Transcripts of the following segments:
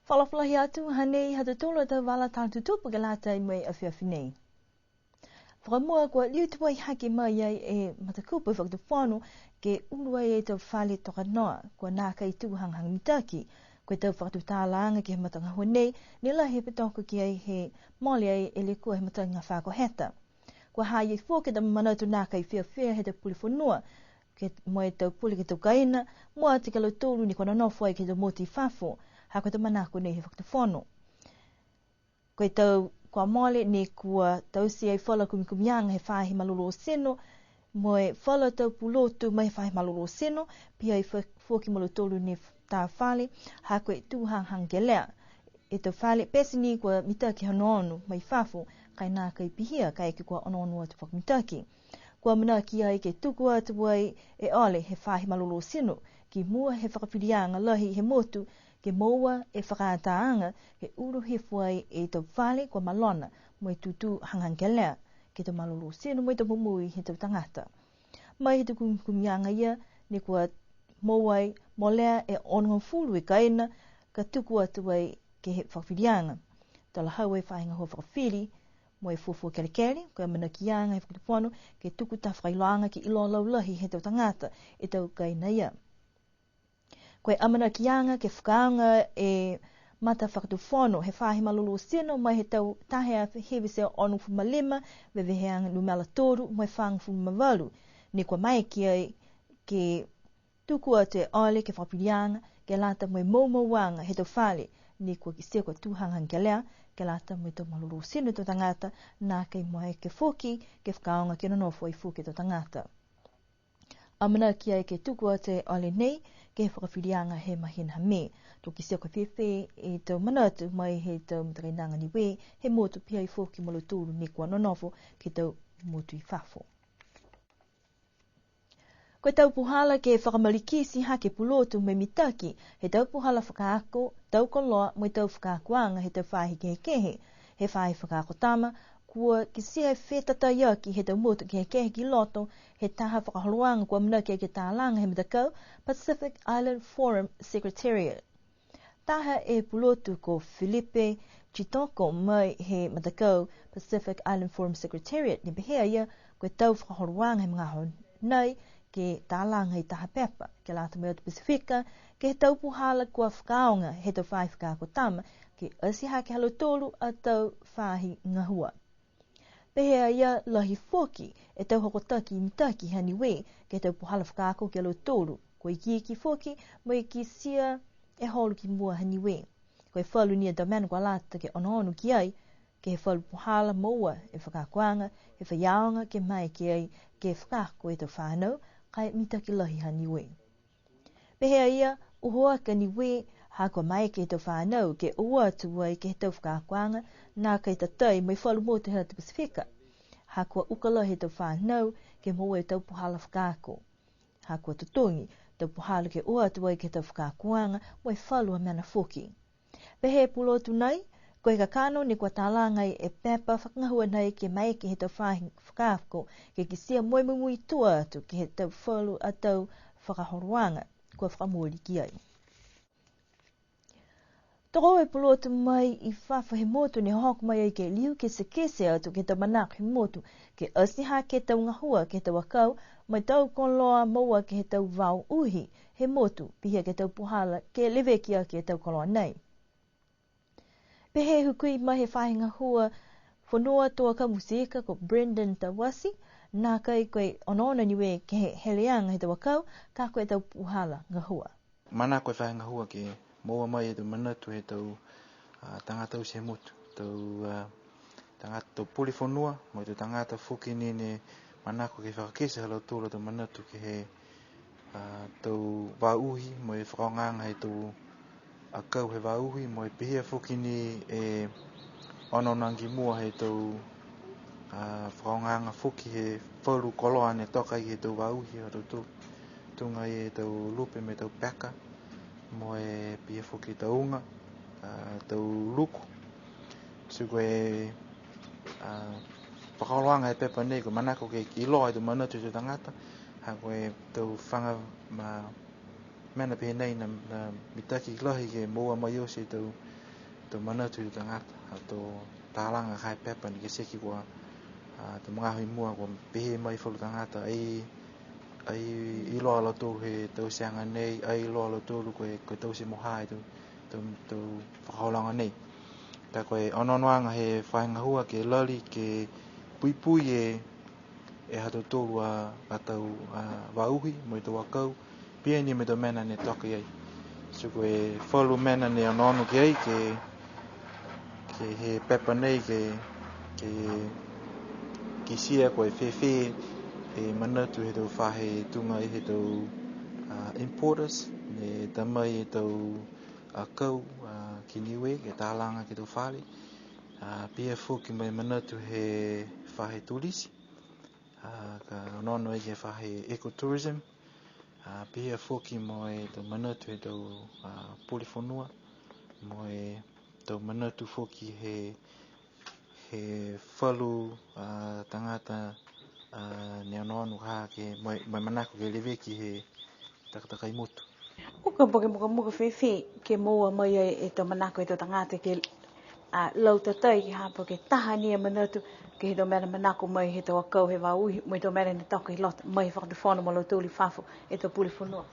Whalawhalahi atu hanei hata tolo tau wala tālu tutupu ke lata I mai awhiawhi nei. Whakamua kua liu tuai haki mai ai e matakupu whakatu whanu ke uruai e tau whale toka noa kua nāka I tuhanghang mitaki koe tau whakatu tālaanga ki he matanga hua nei ni la he petoko ki ai he mole ai e le kua he matanga whako heta. Kua hai e fōke ta manatu nāka I whiawhia he te puli whanua ke moe tau puli ke tau kaina mua te kalau tōru ni kua nanofu ai ke tau moti whafo hako te manako nei he whakatu whanu. Koe tau kua mole ni kua tau si ai whala kumikumianga he whahi malolo seno moe whala tau pulotu mai whahi malolo seno pia ai fōki malo tōru ni tā whale hako e tūhanghang ke lea. E tau whale pesini kua mitaki hanoonu mai whafo kai nāka I pihia kai ke kua onoonu atu whakamitaki. Kua manaki ai ke tuku atu ai e ole he whahi malolo seno ki mua he whakawhirianga lahi he motu ke moua e whakaataanga ke uru hefuai e tau whale kua malona mo e tutu hangang lea ke tau malolo seno mo e tau mumui he tau tangata. Mai he tau kumianga ia ni kua mouai mo lea e onunga fulu e kaina ka tuku atu ai ke he whakawhirianga. Tala hau e whahinga hua whakawhiri mo e fufu kerekere kua manakianga he whakatupono ke tuku ta whailoanga ki ilo laulahi he tau tangata e tau kaina ia. Koe amana kianga ke whakaanga e mata whakatuwhono he whahi malolo seno mai he tau tahea hewe se onu fumalima weweheanga numela toru mai whang fumavalu ni kua mai ki ai ke tuku te ole ke whapirianga ke lata mai moumawanga he tau whale ni kua ki se kua tūhangang ke lea ke lata mai tau malolo seno tau tangata nā kei moe ke whoki ke whakaonga ke nonofo I whoki tau tangata. Amana ki ai ke tuku te ole nei ke whakawhirianga he mahina me. Toki se koe whiwhi e tau manatu mai he tau mtakainanga ni we he motu pia I whoki malo tūru ni kua nonofo ke tau motu I whafo. Koe tau puhala ke whakamalikisi hake pulotu me mitaki he tau puhala whakaako, tau koloa mo tau whakaakoanga he tau whahi kehe he whahi whakaako tama kua ki sia whetata iaki he tau motu kehe ki loto he taha whakaholoanga kua manaki ke tālanga he mitakau Pacific Island Forum Secretariat. Taha e pulotu ko Felipe Chitoko mai he matakau Pacific Island Forum Secretariat ni behea ia koe tau whakaholoanga he mga hon nei ke tālanga I taha pepa ke lata mea o Pasifika ke he tau puhala kua whakaonga he tau whahi whakaako tama ke asiha ke halo tolu a tau whahi ngahua. Pehea ia lahi whoki e tau hokotaki I mitaki hani we ke tau puhala whakaako ke halo tolu koe ki whoki mo I ki sia e holu ki mua hani we. Koe whalu nia damana kua lata ke ono ki ai ke he whalu puhala moua e whakaakoanga he whaiaonga ke mai ki ai ke whakaako e tau whanau kai mitaki lahi hani we. Pehea ia uhoaka ni we hako mai ke tau whanau ke ua atu ai ke tau whakaakoanga nā kei tatai mai whalu motu hea te Pasifika. Hako ukala he tau whanau ke moe tau puhala whakaako. Hako tutungi tau puhala ke ua atu ai ke tau whakaakoanga mai whalu a mana whoki. Pehe pulotu nei, koe ka kano ni kua tālangai e pepa whakangahua nei ke mai ke he tau whahi whakaako ke kisia moe mumui tua atu ke he tau whalu a tau whakahoroanga kua whakamori ki ai. Toko e pulotu mai I whawha he motu ni hoku mai ai ke liu ke se atu ke tau manak he motu ke asiha ke tau ngahua ke tau akau mai tau koloa maua ke he tau wau uhi he motu pihia ke tau puhala ke lewe kia ke tau koloa nei. Pehe hukui mai he whahinga hua whanua toa ka musika ko Brendan Tawasi nā kai koe onona niwe ke he heleanga he tau akau ka koe tau puhala ngahua. Mana koe whahinga hua ke moa mai e tau manatu he tau tangata usi he motu. Tangata tau puli whanua mo tau tangata whuki nene manako ke whakakese halau tūla tau manatu ke he tau wauhi mo e whakaonganga he tau akau he wauhi mo e pihia whuki ni e ononangi mua he tau whakaonganga whuki he whauru koloa ne toka I he tau wauhi halau tū tunga I he tau lupe me tau peka mo e pihia whuki tau unga tau luku suko e whakaoloanga he pepa nei ko manako ke iloa tau manatu tau tangata hako e tau whanga mena pihe nei na mitaki lahi ke moa mai o se tau tau manatu i tangata tau tālanga kai pepa ni ke seki kua tau mga hui mua kua pehe mai whalu tangata ai loa lo tōru he tau seanga nei ai loa lo tōru koe tau se mohai tau whakaolanga nei ta koe ononoanga he whainga hua ke lali ke pui e hato tōru a tau wauhi mo i tau akau pia ni me tau mena ne toki ai so koe whalu mena ne anono ki ai ke he pepa nei ke sia koe whewhe he manatu he tau whahe tunga i he tau importers ne tamai he tau akau ki Niuean ke tālanga ke tau whale pia fuki mai manatu he whahe turisi ka nono e ke whahe ecotourism pia fuki mo e tau manatu he tau polifonua mo e tau manatu fuki he whalu tangata ne anono ha ke mai manako ke leveki he takatakai motu. Uka muka whewhi ke moa mai e tau manako e tau tangata ke lau tatai ki hapa ke taha nia manatu ke he tau mera manako mai he tau akau he wauhi mai tau mera ni tauka i lota mai whakatawhana mo lau tūli whafo e tau puli whanua.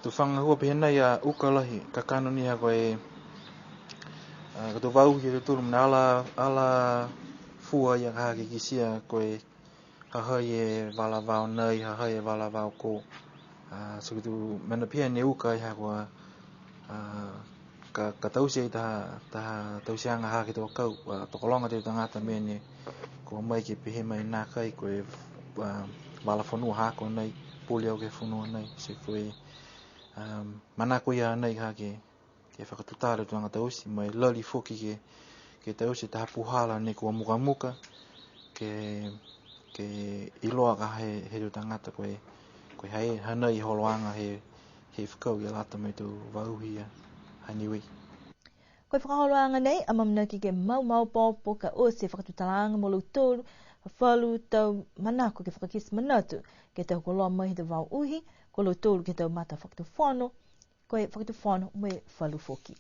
Tu whangahua pihenai uka lahi kakano ni ha koe ka tau wauhi e tau tūlu mana ala fua ia kaha ke kisia koe hahai e wala wau nei hahai e wala wau ko so tu mana pia ne uka ia koa ka tausia i taha tausianga ha ke tau kau tokolonga te tangata mene ko mai ke pehe mai nā kai koe wala whanua ha ko nei puli au ke whanua nei se koe manako ia nei ha ke whakatutare tuanga tausi mai lali foki ke tausi taha puhala ne kua muka ke iloa ka he tu tangata koe hei hanai holoanga he whakau i lata mai tu wauhi Niuean. Koe whakaholoanga nei, amamna ki ke mau pōpo ka o se whakatutalanga mo tōru, whalu tau manako ke whakakis manatu, ke tau koloa mai te wau uhi, ko tōru ke tau mata whakatuwhano, koe whakatuwhano me whalu foki.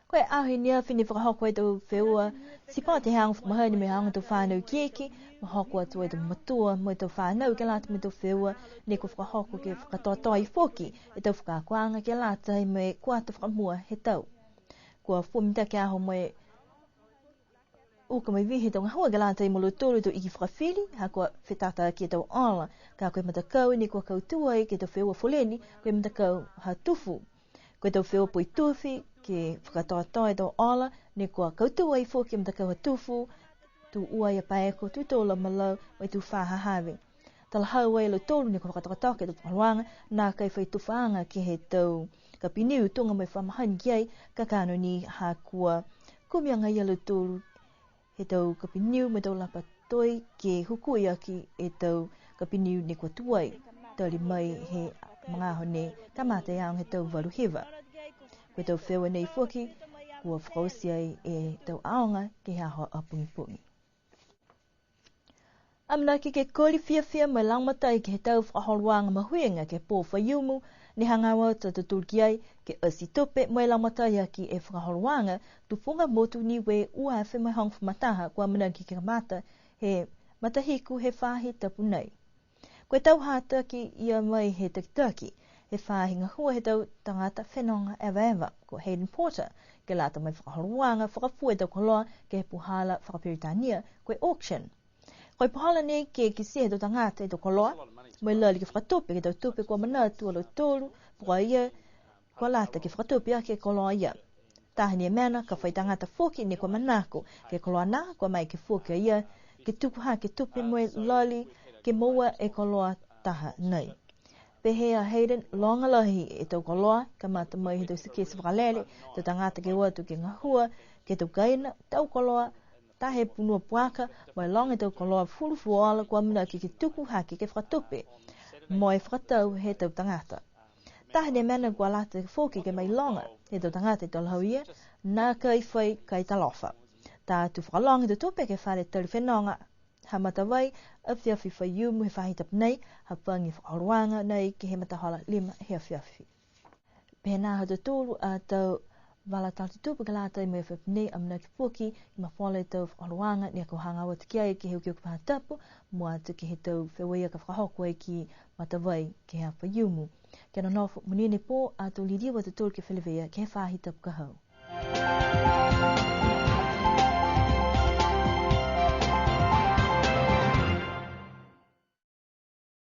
Koe ahi nia whini whakahoko e tau wheua, sipa te hanga whakamahani me hanga tau whanau kieki, mahoko atu e tau matua mo e tau whanau ke lata me tau wheua, ne ko whakahoko ke whakatoatoi foki, e tau whakakuanga ke lata e me kuata whakamua he tau. Kua whumita ke aho me uka mai vihi tau ngahua ke lata i molo tōru tau iki whakawhiri, ha kua whetata ki tau ala, ka koe matakau ni kua kautua ke tau wheua foleni, koe matakau ha tufu. Koe tau wheua poi tuwhi, ke whakatoatoa e tau ala, ne kua kautua i fōki matakau ha tufu, tu ua ia paeko, tu tōla malau, mai tu whahahawe. Tala hau e lo tōru ne kua whakatoatoa ke tau whaluanga, nā kai whai tuwhaanga ke he tau ka piniu tunga mai whamahani ki ai, ka kano ni ha kua kumianga i lo tōru, he tau ka piniu me tau lapa toi, ke hukui aki e tau ka piniu ne kua tuai, tali mai he mga hone, ka mata iang he tau waru hewa. Koe tau whewa nei whoki, kua whakausia e tau aonga ke haho apungi. Amna ki ke kori whiawhia mai langmatai ke he tau whakaholoanga mahuenga ke pō whaiumu, ni hangawa ta tutulki ai ke asi tope mai langmatai aki e whakaholoanga, tu whunga motu ni we ua e mai hong whamataha kua mana ki ke mata he matahiku he whahi tapu nei. Koe tau hata ki ia mai he takitaki, he whahinga hua he tau tangata whenonga ewa ko Hayden Porter, ke lata mai whakaholoanga, whakafua tau koloa ke he puhala whakapiritania, koe auction. Koe puhala nei ke kisia he tau tangata e tau koloa, mai lali ke whakatope ke tau tupe kua manatu alo tōru, pua ia, kua lata ke whakatope ake koloa ia. Tahani e mena ka whai tangata whoki ne kua manako, ke koloa nā, kua mai ke whoki ia, ke tupu ha ke tupe moe lali, ke moa e koloa taha nei. Pehea Hayden longa lahi e tau koloa, ka mata mai he tau sikesi whakalele, tau tangata ke watu ke ngahua, ke tau kaina, tau koloa, tahe punua puaka, mai longa tau koloa furufuala kua mana ki ke tuku haki ke whakatupe, moe whakatau he tau tangata. Tahe ne mena kua lata ke whoki ke mai longa, he tau tangata e tau lauia, nā kai whai kai talofa. Tā tu whakalonga te tupe ke whare tari whenonga, ha matawai, a whiawhi whaiumu he whahitap nei, ha pangi whakaroanga nei ki he matahala 5 he whiawhi. Pēnā hata tūru a tau wala tatu tupu kalata I mea whapne amna ki puki I ma whale tau whaloanga ni ako hanga wata ki ai ki heu ki o ka tapu mua tu ki he tau whewea ka whakahoko ai ki matawai ki hea whaiumu. Kia no nofu munine po a tau lidia wata tolu ki whelewea ki he whahi tapu ka hau.